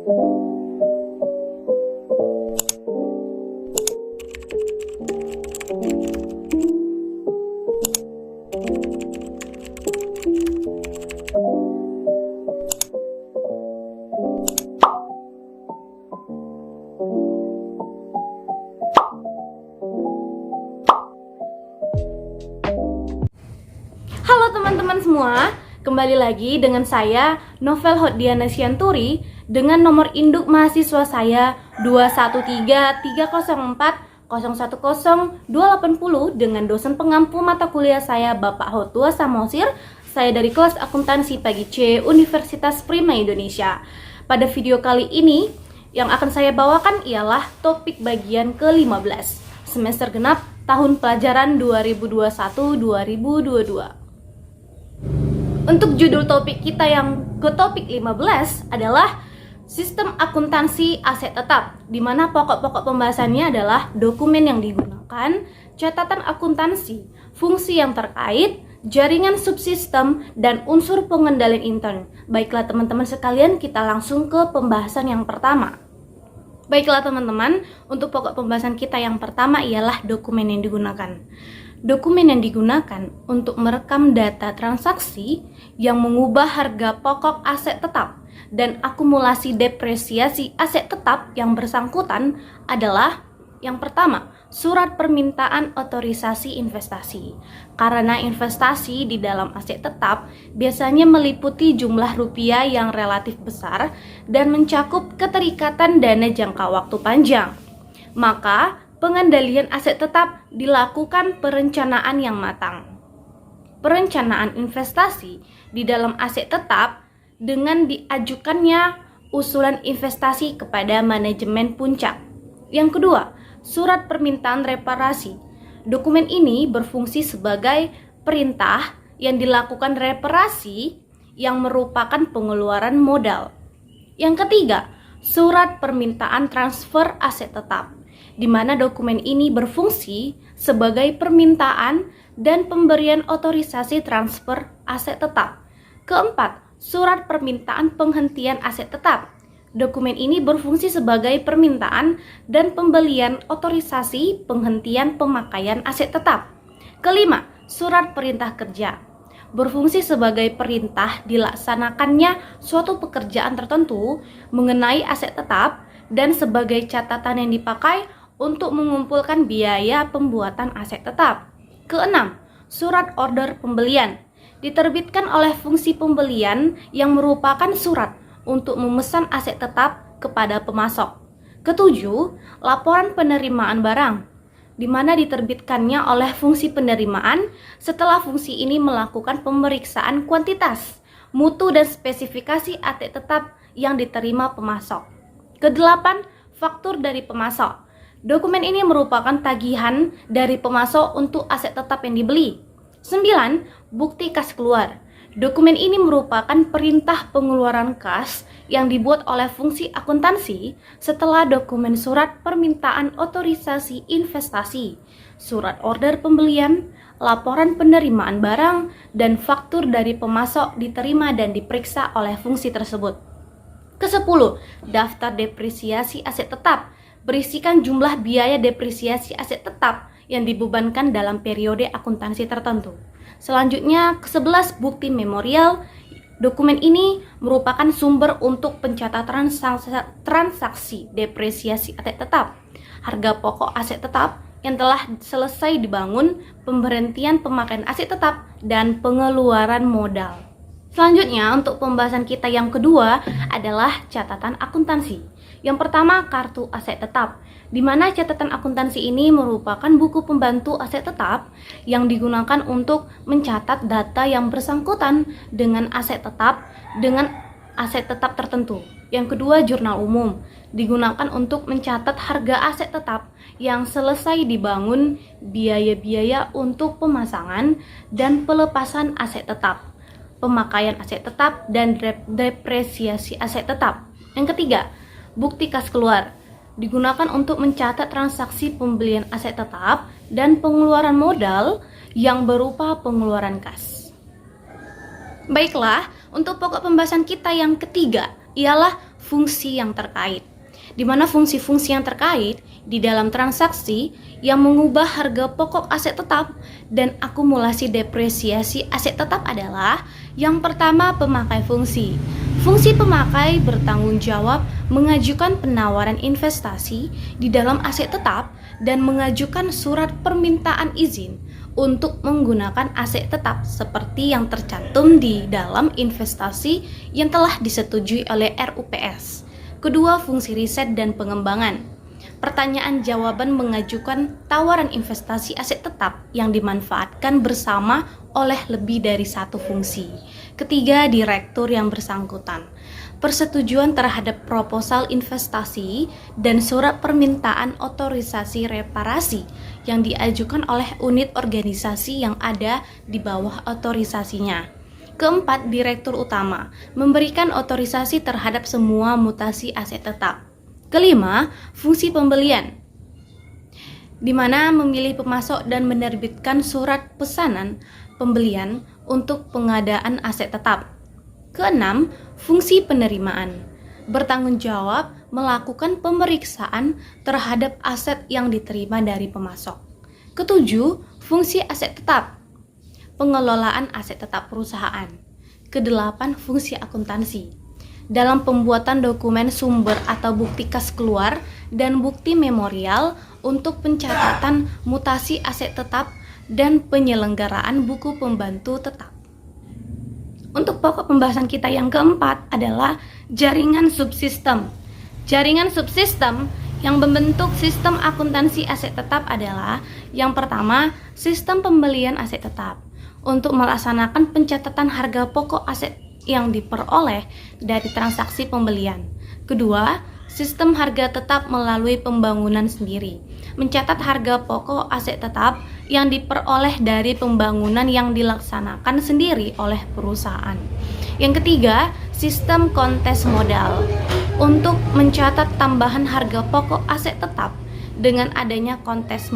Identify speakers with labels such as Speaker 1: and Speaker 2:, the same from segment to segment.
Speaker 1: Halo teman-teman semua, kembali lagi dengan saya Novel Hodiana Sianturi dengan nomor induk mahasiswa saya 2133040100280 dengan dosen pengampu mata kuliah saya Bapak Hotua Samosir. Saya dari kelas akuntansi pagi C Universitas Prima Indonesia. Pada video kali ini yang akan saya bawakan ialah topik bagian ke-15 semester genap tahun pelajaran 2021-2022. Untuk judul topik kita yang ke topik 15 adalah Sistem Akuntansi Aset Tetap, di mana pokok-pokok pembahasannya adalah dokumen yang digunakan, catatan akuntansi, fungsi yang terkait, jaringan subsistem, dan unsur pengendalian intern. Baiklah teman-teman sekalian, kita langsung ke pembahasan yang pertama. Baiklah teman-teman, untuk pokok pembahasan kita yang pertama ialah dokumen yang digunakan. Dokumen yang digunakan untuk merekam data transaksi yang mengubah harga pokok aset tetap dan akumulasi depresiasi aset tetap yang bersangkutan adalah yang pertama, surat permintaan otorisasi investasi. Karena investasi di dalam aset tetap biasanya meliputi jumlah rupiah yang relatif besar dan mencakup keterikatan dana jangka waktu panjang, maka pengendalian aset tetap dilakukan perencanaan yang matang. Perencanaan investasi di dalam aset tetap dengan diajukannya usulan investasi kepada manajemen puncak. Yang kedua, surat permintaan reparasi. Dokumen ini berfungsi sebagai perintah yang dilakukan reparasi yang merupakan pengeluaran modal. Yang ketiga, surat permintaan transfer aset tetap, di mana dokumen ini berfungsi sebagai permintaan dan pemberian otorisasi transfer aset tetap. Keempat, surat permintaan penghentian aset tetap. Dokumen ini berfungsi sebagai permintaan dan pembelian otorisasi penghentian pemakaian aset tetap. Kelima, surat perintah kerja. Berfungsi sebagai perintah dilaksanakannya suatu pekerjaan tertentu mengenai aset tetap dan sebagai catatan yang dipakai untuk mengumpulkan biaya pembuatan aset tetap. Keenam, surat order pembelian. Diterbitkan oleh fungsi pembelian yang merupakan surat untuk memesan aset tetap kepada pemasok. Ketujuh, laporan penerimaan barang, di mana diterbitkannya oleh fungsi penerimaan setelah fungsi ini melakukan pemeriksaan kuantitas, mutu dan spesifikasi aset tetap yang diterima pemasok. Kedelapan, faktur dari pemasok. Dokumen ini merupakan tagihan dari pemasok untuk aset tetap yang dibeli. 9. Bukti kas keluar. Dokumen ini merupakan perintah pengeluaran kas yang dibuat oleh fungsi akuntansi setelah dokumen surat permintaan otorisasi investasi, surat order pembelian, laporan penerimaan barang, dan faktur dari pemasok diterima dan diperiksa oleh fungsi tersebut. Ke-10. Daftar depresiasi aset tetap. Berisikan jumlah biaya depresiasi aset tetap yang dibebankan dalam periode akuntansi tertentu. Selanjutnya, ke-11 bukti memorial. Dokumen ini merupakan sumber untuk pencatatan transaksi depresiasi aset tetap, harga pokok aset tetap yang telah selesai dibangun, pemberhentian pemakaian aset tetap, dan pengeluaran modal. Selanjutnya, untuk pembahasan kita yang kedua adalah catatan akuntansi. Yang pertama, kartu aset tetap, di mana catatan akuntansi ini merupakan buku pembantu aset tetap yang digunakan untuk mencatat data yang bersangkutan dengan aset tetap tertentu. Yang kedua, jurnal umum, digunakan untuk mencatat harga aset tetap yang selesai dibangun, biaya-biaya untuk pemasangan dan pelepasan aset tetap, pemakaian aset tetap, dan depresiasi aset tetap. Yang ketiga, bukti kas keluar, digunakan untuk mencatat transaksi pembelian aset tetap dan pengeluaran modal yang berupa pengeluaran kas. Baiklah, untuk pokok pembahasan kita yang ketiga ialah fungsi yang terkait. Di mana fungsi-fungsi yang terkait di dalam transaksi yang mengubah harga pokok aset tetap dan akumulasi depresiasi aset tetap adalah yang pertama, pemakai fungsi. Fungsi pemakai bertanggung jawab mengajukan penawaran investasi di dalam aset tetap dan mengajukan surat permintaan izin untuk menggunakan aset tetap seperti yang tercantum di dalam investasi yang telah disetujui oleh RUPS. Kedua, fungsi riset dan pengembangan. Pertanyaan jawaban mengajukan tawaran investasi aset tetap yang dimanfaatkan bersama oleh lebih dari satu fungsi. Ketiga, direktur yang bersangkutan. Persetujuan terhadap proposal investasi dan surat permintaan otorisasi reparasi yang diajukan oleh unit organisasi yang ada di bawah otorisasinya. Keempat, direktur utama memberikan otorisasi terhadap semua mutasi aset tetap. Kelima, fungsi pembelian, di mana memilih pemasok dan menerbitkan surat pesanan pembelian untuk pengadaan aset tetap. Keenam, fungsi penerimaan, bertanggung jawab melakukan pemeriksaan terhadap aset yang diterima dari pemasok. Ketujuh, fungsi aset tetap, pengelolaan aset tetap perusahaan. Kedelapan, fungsi akuntansi dalam pembuatan dokumen sumber atau bukti kas keluar dan bukti memorial untuk pencatatan mutasi aset tetap dan penyelenggaraan buku pembantu tetap. Untuk pokok pembahasan kita yang keempat adalah jaringan subsistem. Jaringan subsistem yang membentuk sistem akuntansi aset tetap adalah yang pertama, sistem pembelian aset tetap untuk melaksanakan pencatatan harga pokok aset yang diperoleh dari transaksi pembelian. Kedua, sistem harga tetap melalui pembangunan sendiri, mencatat harga pokok aset tetap yang diperoleh dari pembangunan yang dilaksanakan sendiri oleh perusahaan. Yang ketiga, sistem kontes modal untuk mencatat tambahan harga pokok aset tetap dengan adanya kontes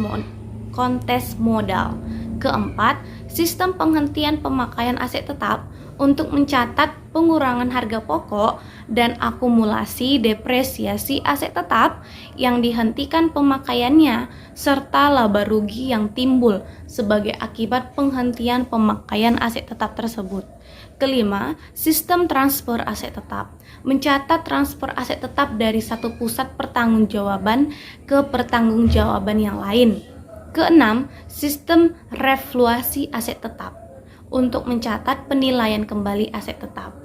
Speaker 1: modal. Keempat, sistem penghentian pemakaian aset tetap untuk mencatat pengurangan harga pokok dan akumulasi depresiasi aset tetap yang dihentikan pemakaiannya serta laba rugi yang timbul sebagai akibat penghentian pemakaian aset tetap tersebut. Kelima, sistem transfer aset tetap, mencatat transfer aset tetap dari satu pusat pertanggungjawaban ke pertanggungjawaban yang lain. Keenam, sistem revaluasi aset tetap untuk mencatat penilaian kembali aset tetap,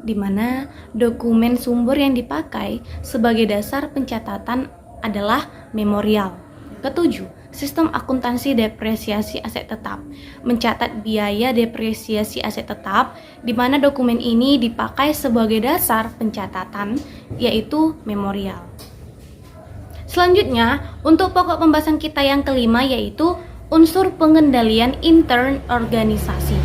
Speaker 1: di mana dokumen sumber yang dipakai sebagai dasar pencatatan adalah memorial. Ketujuh, sistem akuntansi depresiasi aset tetap, mencatat biaya depresiasi aset tetap, di mana dokumen ini dipakai sebagai dasar pencatatan, yaitu memorial. Selanjutnya, untuk pokok pembahasan kita yang kelima yaitu unsur pengendalian intern organisasi.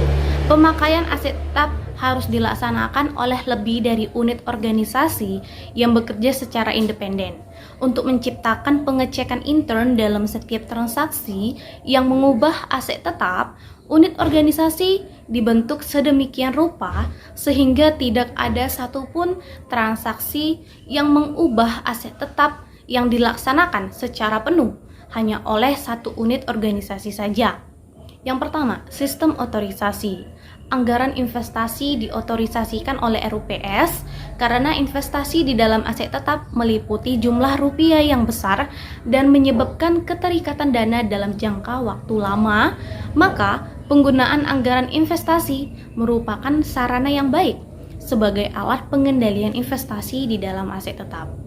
Speaker 1: Pemakaian aset tetap harus dilaksanakan oleh lebih dari unit organisasi yang bekerja secara independen untuk menciptakan pengecekan intern dalam setiap transaksi yang mengubah aset tetap. Unit organisasi dibentuk sedemikian rupa sehingga tidak ada satupun transaksi yang mengubah aset tetap yang dilaksanakan secara penuh hanya oleh satu unit organisasi saja. Yang pertama, sistem otorisasi. Anggaran investasi diotorisasikan oleh RUPS karena investasi di dalam aset tetap meliputi jumlah rupiah yang besar dan menyebabkan keterikatan dana dalam jangka waktu lama, maka penggunaan anggaran investasi merupakan sarana yang baik sebagai alat pengendalian investasi di dalam aset tetap.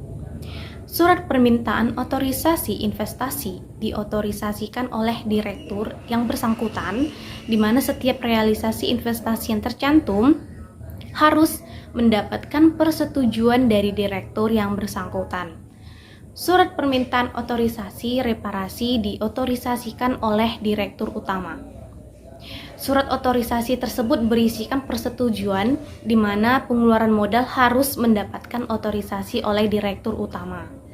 Speaker 1: Surat permintaan otorisasi investasi diotorisasikan oleh direktur yang bersangkutan, di mana setiap realisasi investasi yang tercantum harus mendapatkan persetujuan dari direktur yang bersangkutan. Surat permintaan otorisasi reparasi diotorisasikan oleh direktur utama. Surat otorisasi tersebut berisikan persetujuan di mana pengeluaran modal harus mendapatkan otorisasi oleh direktur utama.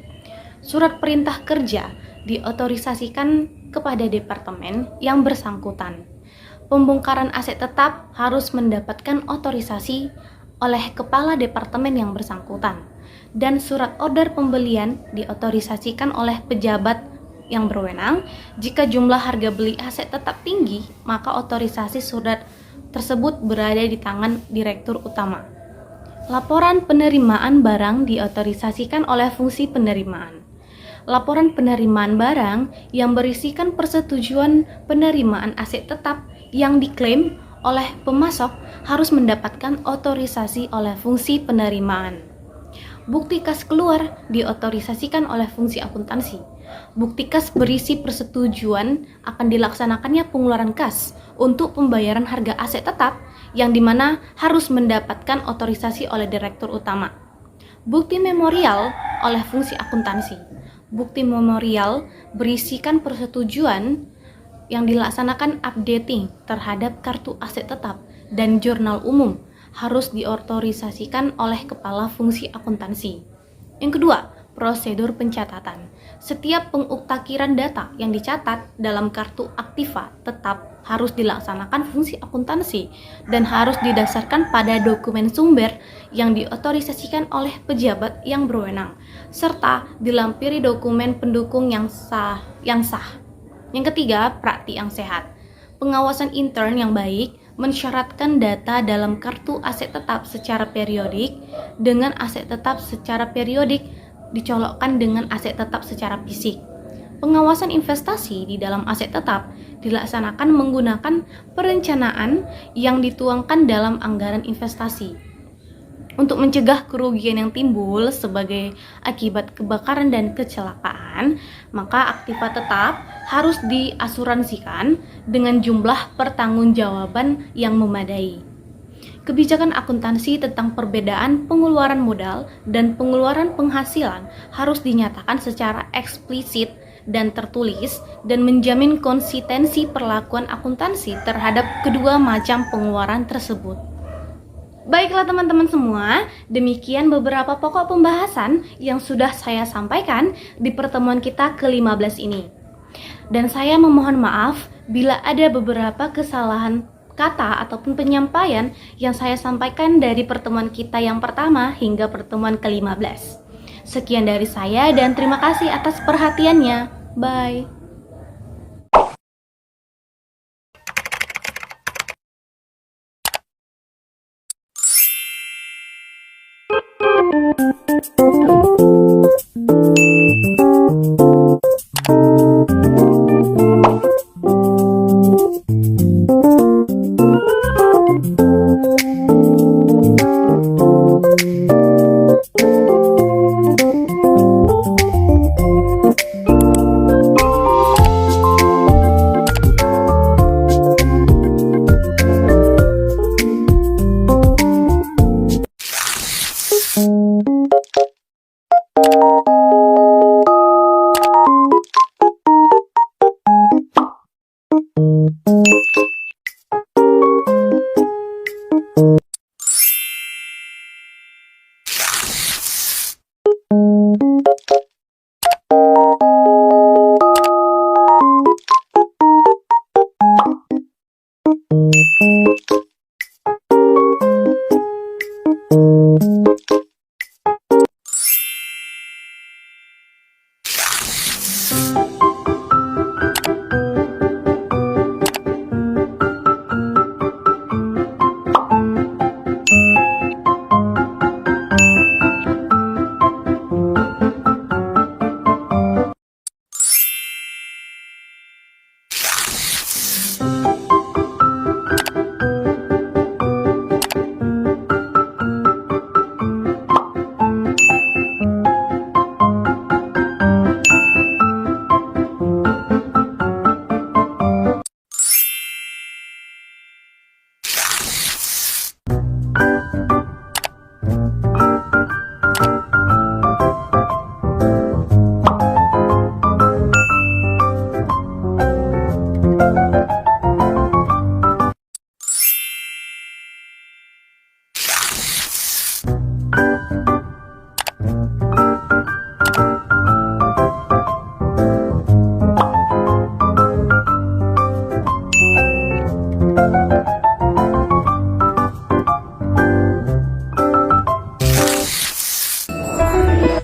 Speaker 1: Surat perintah kerja diotorisasikan kepada departemen yang bersangkutan. Pembongkaran aset tetap harus mendapatkan otorisasi oleh kepala departemen yang bersangkutan. dan surat order pembelian diotorisasikan oleh pejabat yang berwenang. Jika jumlah harga beli aset tetap tinggi, maka otorisasi surat tersebut berada di tangan Direktur Utama. Laporan penerimaan barang diotorisasikan oleh fungsi penerimaan. Laporan penerimaan barang yang berisikan persetujuan penerimaan aset tetap yang diklaim oleh pemasok harus mendapatkan otorisasi oleh fungsi penerimaan. Bukti kas keluar diotorisasikan oleh fungsi akuntansi. Bukti kas berisi persetujuan akan dilaksanakannya pengeluaran kas untuk pembayaran harga aset tetap yang dimana harus mendapatkan otorisasi oleh Direktur Utama. Bukti memorial oleh fungsi akuntansi. Bukti memorial berisikan persetujuan yang dilaksanakan updating terhadap kartu aset tetap dan jurnal umum harus diotorisasikan oleh Kepala Fungsi Akuntansi. Yang kedua, prosedur pencatatan. Setiap penguktakiran data yang dicatat dalam kartu aktiva tetap harus dilaksanakan fungsi akuntansi dan harus didasarkan pada dokumen sumber yang diotorisasikan oleh pejabat yang berwenang, serta dilampiri dokumen pendukung yang sah. Yang ketiga, praktik yang sehat. Pengawasan intern yang baik mensyaratkan data dalam kartu aset tetap secara periodik dengan aset tetap secara periodik dicolokkan dengan aset tetap secara fisik. Pengawasan investasi di dalam aset tetap dilaksanakan menggunakan perencanaan yang dituangkan dalam anggaran investasi. Untuk mencegah kerugian yang timbul sebagai akibat kebakaran dan kecelakaan, maka aktiva tetap harus diasuransikan dengan jumlah pertanggungjawaban yang memadai. Kebijakan akuntansi tentang perbedaan pengeluaran modal dan pengeluaran penghasilan harus dinyatakan secara eksplisit dan tertulis dan menjamin konsistensi perlakuan akuntansi terhadap kedua macam pengeluaran tersebut. Baiklah teman-teman semua, demikian beberapa pokok pembahasan yang sudah saya sampaikan di pertemuan kita ke-15 ini. Dan saya memohon maaf bila ada beberapa kesalahan kata ataupun penyampaian yang saya sampaikan dari pertemuan kita yang pertama hingga pertemuan ke-15. Sekian dari saya dan terima kasih atas perhatiannya. Bye.